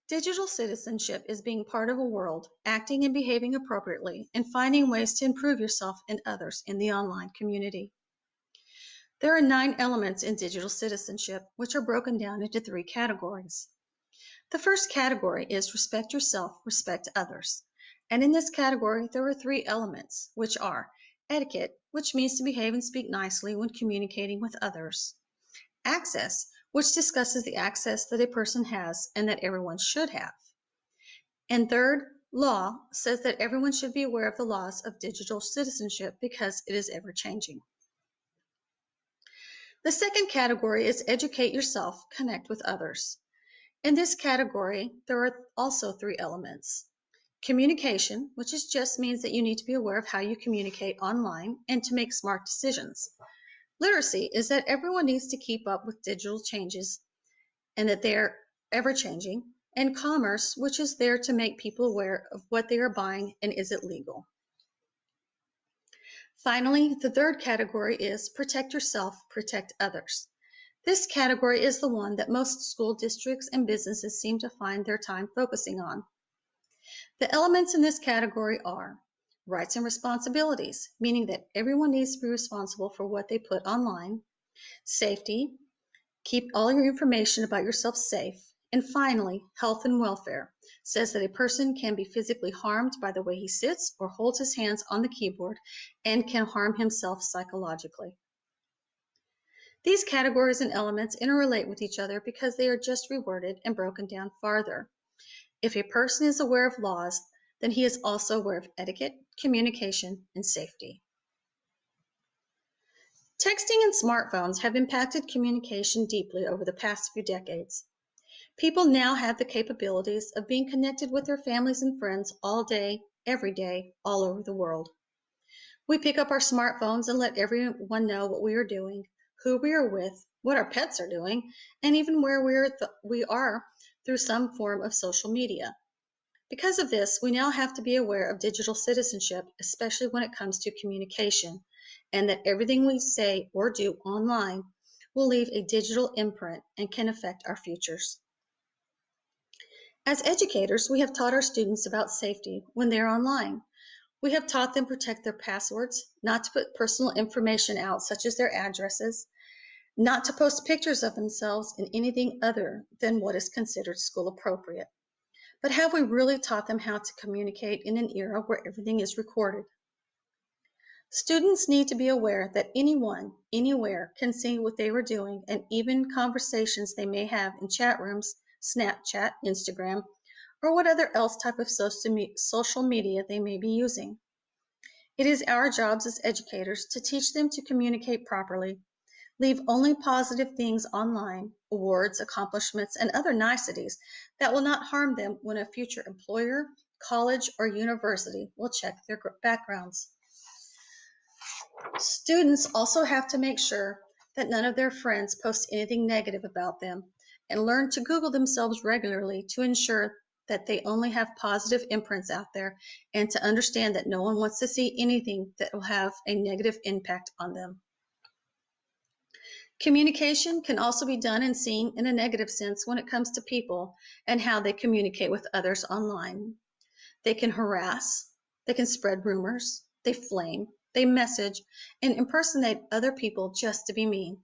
Digital citizenship is being part of a world, acting and behaving appropriately, and finding ways to improve yourself and others in the online community. There are 9 elements in digital citizenship, which are broken down into 3 categories. The first category is respect yourself, respect others. And in this category, there are 3 elements, which are etiquette, which means to behave and speak nicely when communicating with others. Access, which discusses the access that a person has and that everyone should have. And third, law says that everyone should be aware of the laws of digital citizenship because it is ever changing. The second category is educate yourself, connect with others. In this category, there are also 3 elements. Communication, which just means that you need to be aware of how you communicate online and to make smart decisions. Literacy is that everyone needs to keep up with digital changes and that they're ever changing. And commerce, which is there to make people aware of what they are buying and is it legal. Finally, the third category is protect yourself, protect others. This category is the one that most school districts and businesses seem to find their time focusing on. The elements in this category are rights and responsibilities, meaning that everyone needs to be responsible for what they put online. Safety, keep all your information about yourself safe. And finally, health and welfare says that a person can be physically harmed by the way he sits or holds his hands on the keyboard and can harm himself psychologically. These categories and elements interrelate with each other because they are just reworded and broken down farther. If a person is aware of laws, then he is also aware of etiquette, communication, and safety. Texting and smartphones have impacted communication deeply over the past few decades. People now have the capabilities of being connected with their families and friends all day, every day, all over the world. We pick up our smartphones and let everyone know what we are doing, who we are with, what our pets are doing, and even where we are through some form of social media. Because of this, we now have to be aware of digital citizenship, especially when it comes to communication, and that everything we say or do online will leave a digital imprint and can affect our futures. As educators, we have taught our students about safety when they're online. We have taught them protect their passwords, not to put personal information out such as their addresses, not to post pictures of themselves in anything other than what is considered school appropriate. But have we really taught them how to communicate in an era where everything is recorded? Students need to be aware that anyone, anywhere can see what they were doing and even conversations they may have in chat rooms, Snapchat, Instagram, or what other else type of social media they may be using. It is our jobs as educators to teach them to communicate properly, leave only positive things online, awards, accomplishments, and other niceties that will not harm them when a future employer, college, or university will check their backgrounds. Students also have to make sure that none of their friends post anything negative about them and learn to Google themselves regularly to ensure that they only have positive imprints out there and to understand that no one wants to see anything that will have a negative impact on them. Communication can also be done and seen in a negative sense when it comes to people and how they communicate with others online. They can harass, they can spread rumors, they flame, they message, and impersonate other people just to be mean.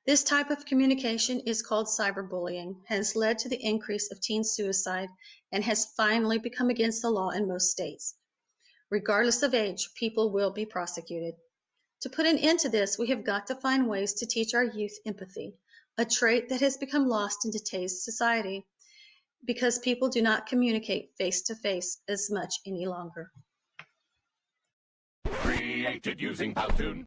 This type of communication is called cyberbullying, has led to the increase of teen suicide, and has finally become against the law in most states. Regardless of age, people will be prosecuted. To put an end to this, we have got to find ways to teach our youth empathy, a trait that has become lost in today's society because people do not communicate face-to-face as much any longer. Created using Powtoon.